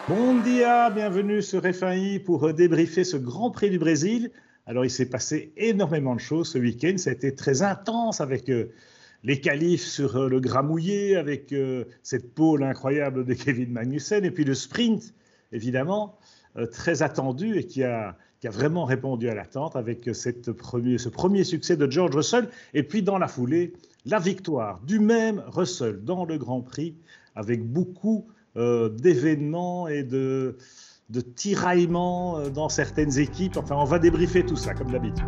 Bon dia, bienvenue sur F1i pour débriefer ce Grand Prix du Brésil. Alors, il s'est passé énormément de choses ce week-end. Ça a été très intense avec les qualifs sur le gras mouillé, avec cette pole incroyable de Kevin Magnussen, et puis le sprint, évidemment, très attendu et qui a vraiment répondu à l'attente avec ce premier succès de George Russell. Et puis, dans la foulée, la victoire du même Russell dans le Grand Prix avec beaucoup d'événements et de tiraillements dans certaines équipes. Enfin, on va débriefer tout ça, comme d'habitude.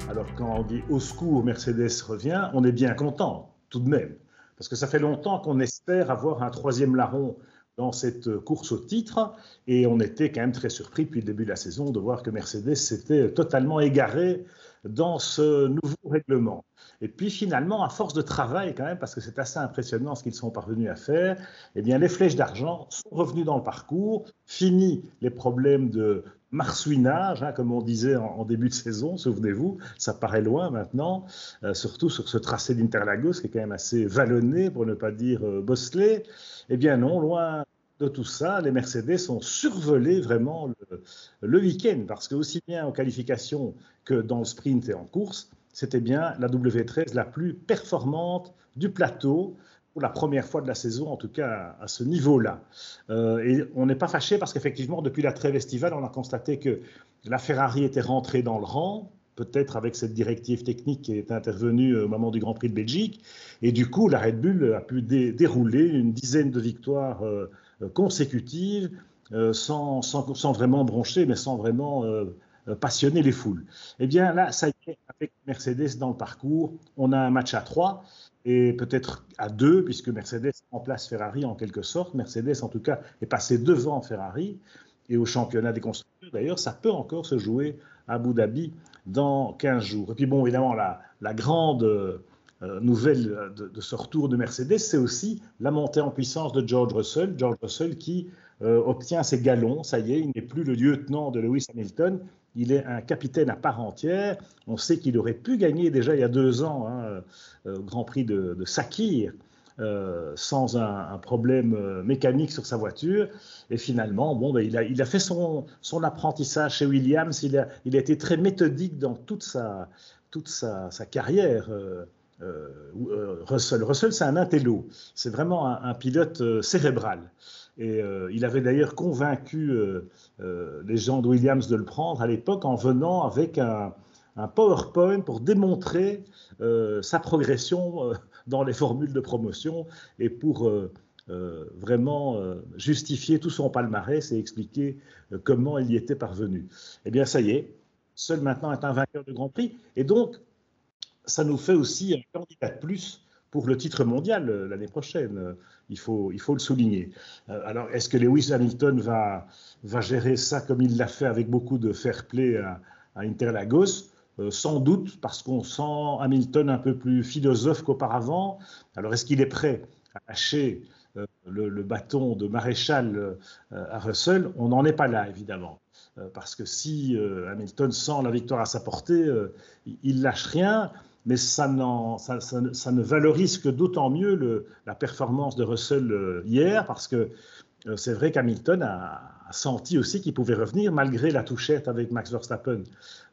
Alors, quand on dit « au secours, Mercedes revient », on est bien content, tout de même. Parce que ça fait longtemps qu'on espère avoir un troisième larron dans cette course au titre. Et on était quand même très surpris depuis le début de la saison de voir que Mercedes s'était totalement égaré dans ce nouveau règlement. Et puis finalement, à force de travail quand même, parce que c'est assez impressionnant ce qu'ils sont parvenus à faire, eh bien les flèches d'argent sont revenues dans le parcours, fini les problèmes de marsouinage, comme on disait en début de saison, souvenez-vous, ça paraît loin maintenant, surtout sur ce tracé d'Interlagos qui est quand même assez vallonné, pour ne pas dire bosselé. Eh bien non, loin de tout ça, les Mercedes ont survolé vraiment le week-end, parce que aussi bien en qualification que dans le sprint et en course, c'était bien la W13 la plus performante du plateau, pour la première fois de la saison, en tout cas à ce niveau-là. Et on n'est pas fâché parce qu'effectivement, depuis la trêve estivale, on a constaté que la Ferrari était rentrée dans le rang, peut-être avec cette directive technique qui est intervenue au moment du Grand Prix de Belgique. Et du coup, la Red Bull a pu dérouler une dizaine de victoires consécutives sans vraiment broncher, mais sans vraiment passionner les foules. Eh bien là, ça y est, avec Mercedes dans le parcours, on a un match à 3 et peut-être à 2, puisque Mercedes remplace Ferrari en quelque sorte. Mercedes, en tout cas, est passé devant Ferrari. Et au championnat des constructeurs, d'ailleurs, ça peut encore se jouer à Abu Dhabi dans 15 jours. Et puis bon, évidemment, la grande nouvelle de ce retour de Mercedes, c'est aussi la montée en puissance de George Russell. George Russell qui obtient ses galons, ça y est, il n'est plus le lieutenant de Lewis Hamilton, il est un capitaine à part entière. On sait qu'il aurait pu gagner déjà il y a 2 ans au Grand Prix de Sakhir, sans un problème mécanique sur sa voiture. Et finalement, bon, il a fait son apprentissage chez Williams. Il a été très méthodique dans toute sa carrière. Russell, c'est un intello. C'est vraiment un pilote cérébral. Et il avait d'ailleurs convaincu les gens de Williams de le prendre à l'époque en venant avec un PowerPoint pour démontrer sa progression dans les formules de promotion et pour vraiment justifier tout son palmarès et expliquer comment il y était parvenu. Eh bien, ça y est, seul maintenant est un vainqueur de Grand Prix. Et donc, ça nous fait aussi un candidat de plus pour le titre mondial l'année prochaine. Il faut le souligner. Alors, est-ce que Lewis Hamilton va gérer ça comme il l'a fait avec beaucoup de fair play à Interlagos? Sans doute, parce qu'on sent Hamilton un peu plus philosophe qu'auparavant. Alors, est-ce qu'il est prêt à lâcher le bâton de maréchal à Russell? On n'en est pas là, évidemment. Parce que si Hamilton sent la victoire à sa portée, il lâche rien. Mais ça ne valorise que d'autant mieux la performance de Russell hier, parce que c'est vrai qu'Hamilton a senti aussi qu'il pouvait revenir, malgré la touchette avec Max Verstappen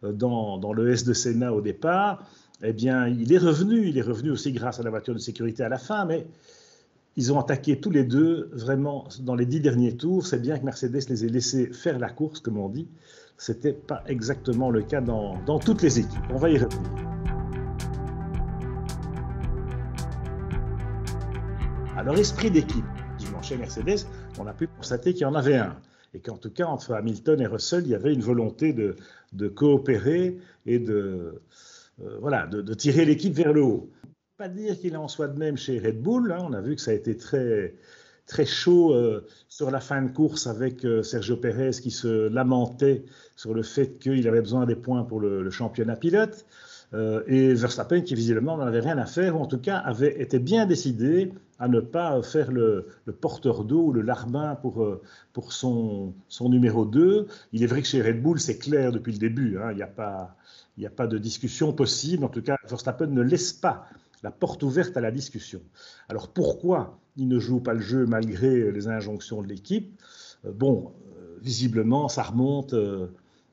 dans le S de Senna au départ. Eh bien, il est revenu aussi grâce à la voiture de sécurité à la fin, mais ils ont attaqué tous les deux vraiment dans les 10 derniers tours. C'est bien que Mercedes les ait laissés faire la course, comme on dit. Ce n'était pas exactement le cas dans toutes les équipes. On va y revenir. Alors, esprit d'équipe, dimanche chez Mercedes, on a pu constater qu'il y en avait un. Et qu'en tout cas, entre Hamilton et Russell, il y avait une volonté de coopérer et de tirer l'équipe vers le haut. On ne peut pas dire qu'il en soit de même chez Red Bull. On a vu que ça a été très, très chaud sur la fin de course avec Sergio Pérez qui se lamentait sur le fait qu'il avait besoin des points pour le championnat pilote. Et Verstappen qui visiblement n'en avait rien à faire, ou en tout cas avait été bien décidé à ne pas faire le porteur d'eau ou le larbin pour son numéro 2. Il est vrai que chez Red Bull, c'est clair depuis le début, il n'y a pas de discussion possible. En tout cas, Verstappen ne laisse pas la porte ouverte à la discussion. Alors pourquoi il ne joue pas le jeu malgré les injonctions de l'équipe? Bon, visiblement, ça remonte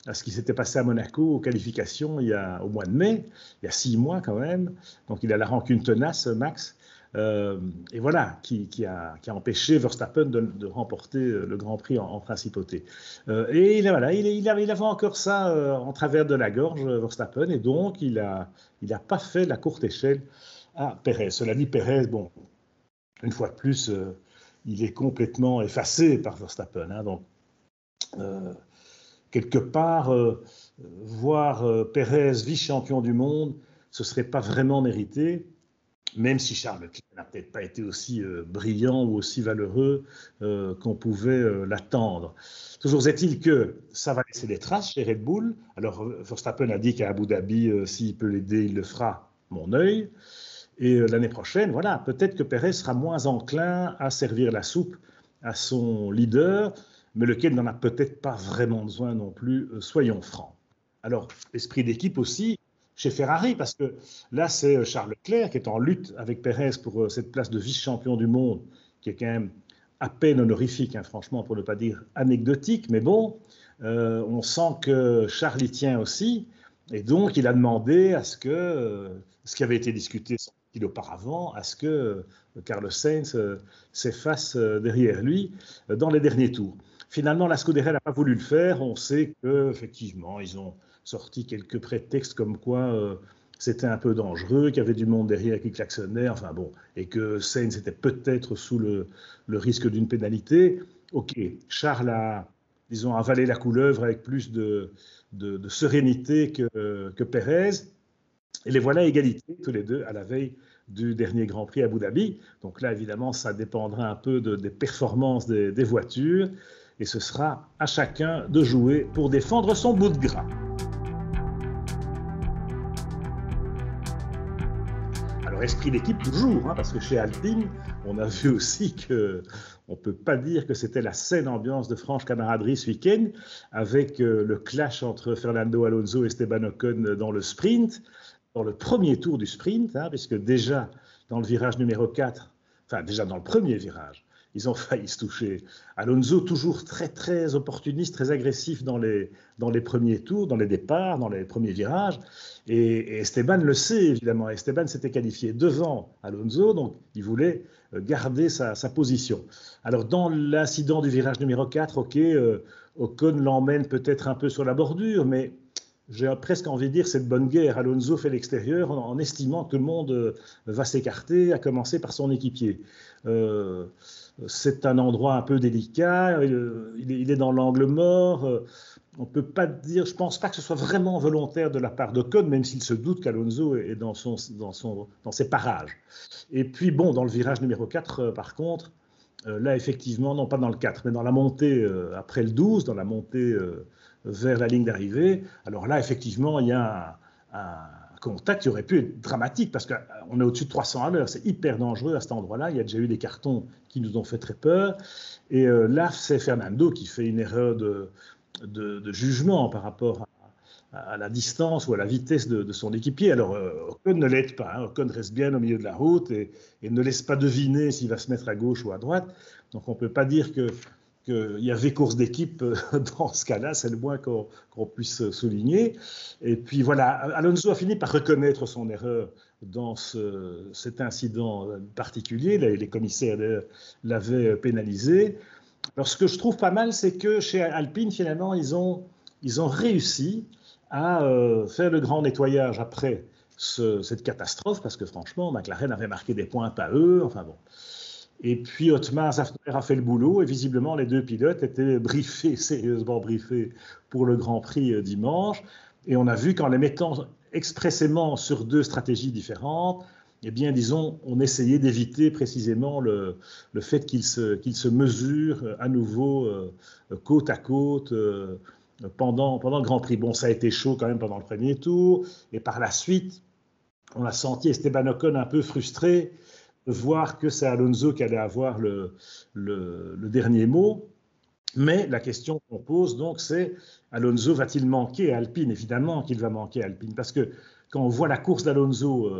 à ce qui s'était passé à Monaco aux qualifications au mois de mai, il y a 6 mois quand même. Donc il a la rancune tenace, Max. Et voilà, qui a empêché Verstappen de remporter le Grand Prix en principauté. Et voilà, il avait encore ça en travers de la gorge, Verstappen, et donc il a pas fait la courte échelle à Pérez. Cela dit, Pérez, bon, une fois de plus, il est complètement effacé par Verstappen. Hein, donc, quelque part, voir Pérez vice-champion du monde, ce ne serait pas vraiment mérité, même si Charles Leclerc n'a peut-être pas été aussi brillant ou aussi valeureux qu'on pouvait l'attendre. Toujours est-il que ça va laisser des traces chez Red Bull. Alors, Verstappen a dit qu'à Abu Dhabi, s'il peut l'aider, il le fera, mon œil. Et l'année prochaine, voilà, peut-être que Pérez sera moins enclin à servir la soupe à son leader, mais lequel n'en a peut-être pas vraiment besoin non plus, soyons francs. Alors, esprit d'équipe aussi chez Ferrari, parce que là, c'est Charles Leclerc qui est en lutte avec Pérez pour cette place de vice-champion du monde, qui est quand même à peine honorifique, hein, franchement, pour ne pas dire anecdotique, mais bon, on sent que Charles y tient aussi, et donc il a demandé à ce que ce qui avait été discuté auparavant, à ce que Carlos Sainz s'efface derrière lui dans les derniers tours. Finalement, la Scuderia n'a pas voulu le faire. On sait qu'effectivement, ils ont sorti quelques prétextes comme quoi c'était un peu dangereux, qu'il y avait du monde derrière qui klaxonnait, enfin bon, et que Sainz était peut-être sous le risque d'une pénalité. Ok, Charles a, disons, avalé la couleuvre avec plus de sérénité que Pérez. Et les voilà à égalité, tous les deux, à la veille du dernier Grand Prix à Abu Dhabi. Donc là, évidemment, ça dépendra un peu des performances des voitures. Et ce sera à chacun de jouer pour défendre son bout de gras. Alors, esprit d'équipe toujours, hein, parce que chez Alpine, on a vu aussi que on ne peut pas dire que c'était la saine ambiance de franche camaraderie ce week-end, avec le clash entre Fernando Alonso et Esteban Ocon dans le sprint, dans le premier tour du sprint, hein, puisque déjà dans le virage numéro 4, enfin déjà dans le premier virage, ils ont failli se toucher. Alonso, toujours très, très opportuniste, très agressif dans les premiers tours, dans les départs, dans les premiers virages. Et Esteban le sait, évidemment. Esteban s'était qualifié devant Alonso, donc il voulait garder sa position. Alors, dans l'incident du virage numéro 4, ok, Ocon l'emmène peut-être un peu sur la bordure, mais j'ai presque envie de dire c'est de bonne guerre. Alonso fait l'extérieur en estimant que tout le monde va s'écarter, à commencer par son équipier. C'est un endroit un peu délicat, il est dans l'angle mort. On ne peut pas dire, je ne pense pas que ce soit vraiment volontaire de la part d'Ocon, même s'il se doute qu'Alonso est dans ses parages. Et puis, bon, dans le virage numéro 4, par contre, là, effectivement, non pas dans le 4, mais dans la montée après le 12, dans la montée vers la ligne d'arrivée, alors là, effectivement, il y a un contact qui aurait pu être dramatique, parce qu'on est au-dessus de 300 à l'heure, c'est hyper dangereux à cet endroit-là, il y a déjà eu des cartons qui nous ont fait très peur, et là, c'est Fernando qui fait une erreur de jugement par rapport à la distance ou à la vitesse de son équipier. Alors, Ocon ne l'aide pas, hein. Ocon reste bien au milieu de la route et ne laisse pas deviner s'il va se mettre à gauche ou à droite, donc on ne peut pas dire qu'il y avait course d'équipe dans ce cas-là, c'est le moins qu'on puisse souligner. Et puis voilà, Alonso a fini par reconnaître son erreur dans cet incident particulier. Les commissaires l'avaient pénalisé. Alors ce que je trouve pas mal, c'est que chez Alpine, finalement, ils ont réussi à faire le grand nettoyage après cette catastrophe, parce que franchement, McLaren avait marqué des points pas eux, enfin bon. Et puis Otmar Zafner a fait le boulot, et visiblement les deux pilotes étaient briefés, sérieusement briefés, pour le Grand Prix dimanche. Et on a vu qu'en les mettant expressément sur deux stratégies différentes, eh bien, disons, on essayait d'éviter précisément le fait qu'ils se mesurent à nouveau côte à côte pendant le Grand Prix. Bon, ça a été chaud quand même pendant le premier tour, et par la suite, on a senti Esteban Ocon un peu frustré de voir que c'est Alonso qui allait avoir le dernier mot. Mais la question qu'on pose, donc, c'est Alonso va-t-il manquer à Alpine? Évidemment qu'il va manquer à Alpine, parce que quand on voit la course d'Alonso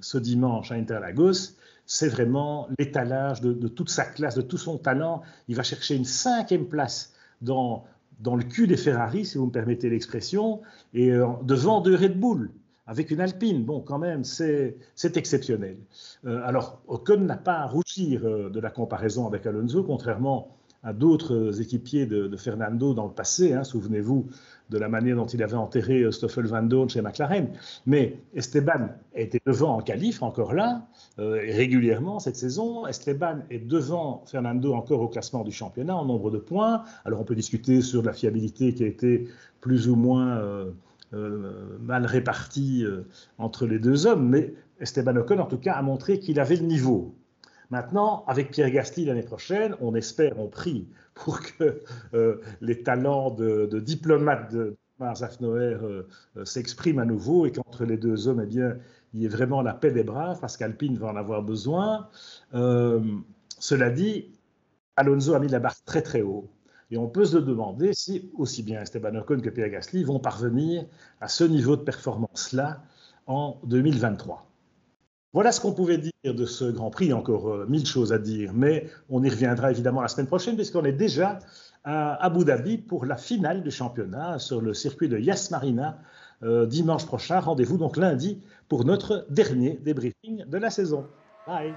ce dimanche à Interlagos, c'est vraiment l'étalage de toute sa classe, de tout son talent. Il va chercher une 5e place dans le cul des Ferrari, si vous me permettez l'expression, et devant 2 Red Bull, avec une Alpine. Bon, quand même, c'est exceptionnel. Alors, Ocon n'a pas à rougir de la comparaison avec Alonso, contrairement à d'autres équipiers de Fernando dans le passé. Souvenez-vous de la manière dont il avait enterré Stoffel Van Dorn chez McLaren. Mais Esteban était devant en qualif, encore là, et régulièrement cette saison. Esteban est devant Fernando encore au classement du championnat en nombre de points. Alors on peut discuter sur la fiabilité qui a été plus ou moins mal répartie entre les deux hommes, mais Esteban Ocon, en tout cas, a montré qu'il avait le niveau. Maintenant, avec Pierre Gasly l'année prochaine, on espère, on prie pour que les talents de diplomate de Mars Afnoer s'expriment à nouveau et qu'entre les deux hommes, eh bien, il y ait vraiment la paix des braves, parce qu'Alpine va en avoir besoin. Cela dit, Alonso a mis la barre très très haut. Et on peut se demander si aussi bien Esteban Ocon que Pierre Gasly vont parvenir à ce niveau de performance-là en 2023. Voilà ce qu'on pouvait dire de ce Grand Prix. Encore 1000 choses à dire, mais on y reviendra évidemment la semaine prochaine, puisqu'on est déjà à Abu Dhabi pour la finale du championnat sur le circuit de Yas Marina dimanche prochain. Rendez-vous donc lundi pour notre dernier débriefing de la saison. Bye.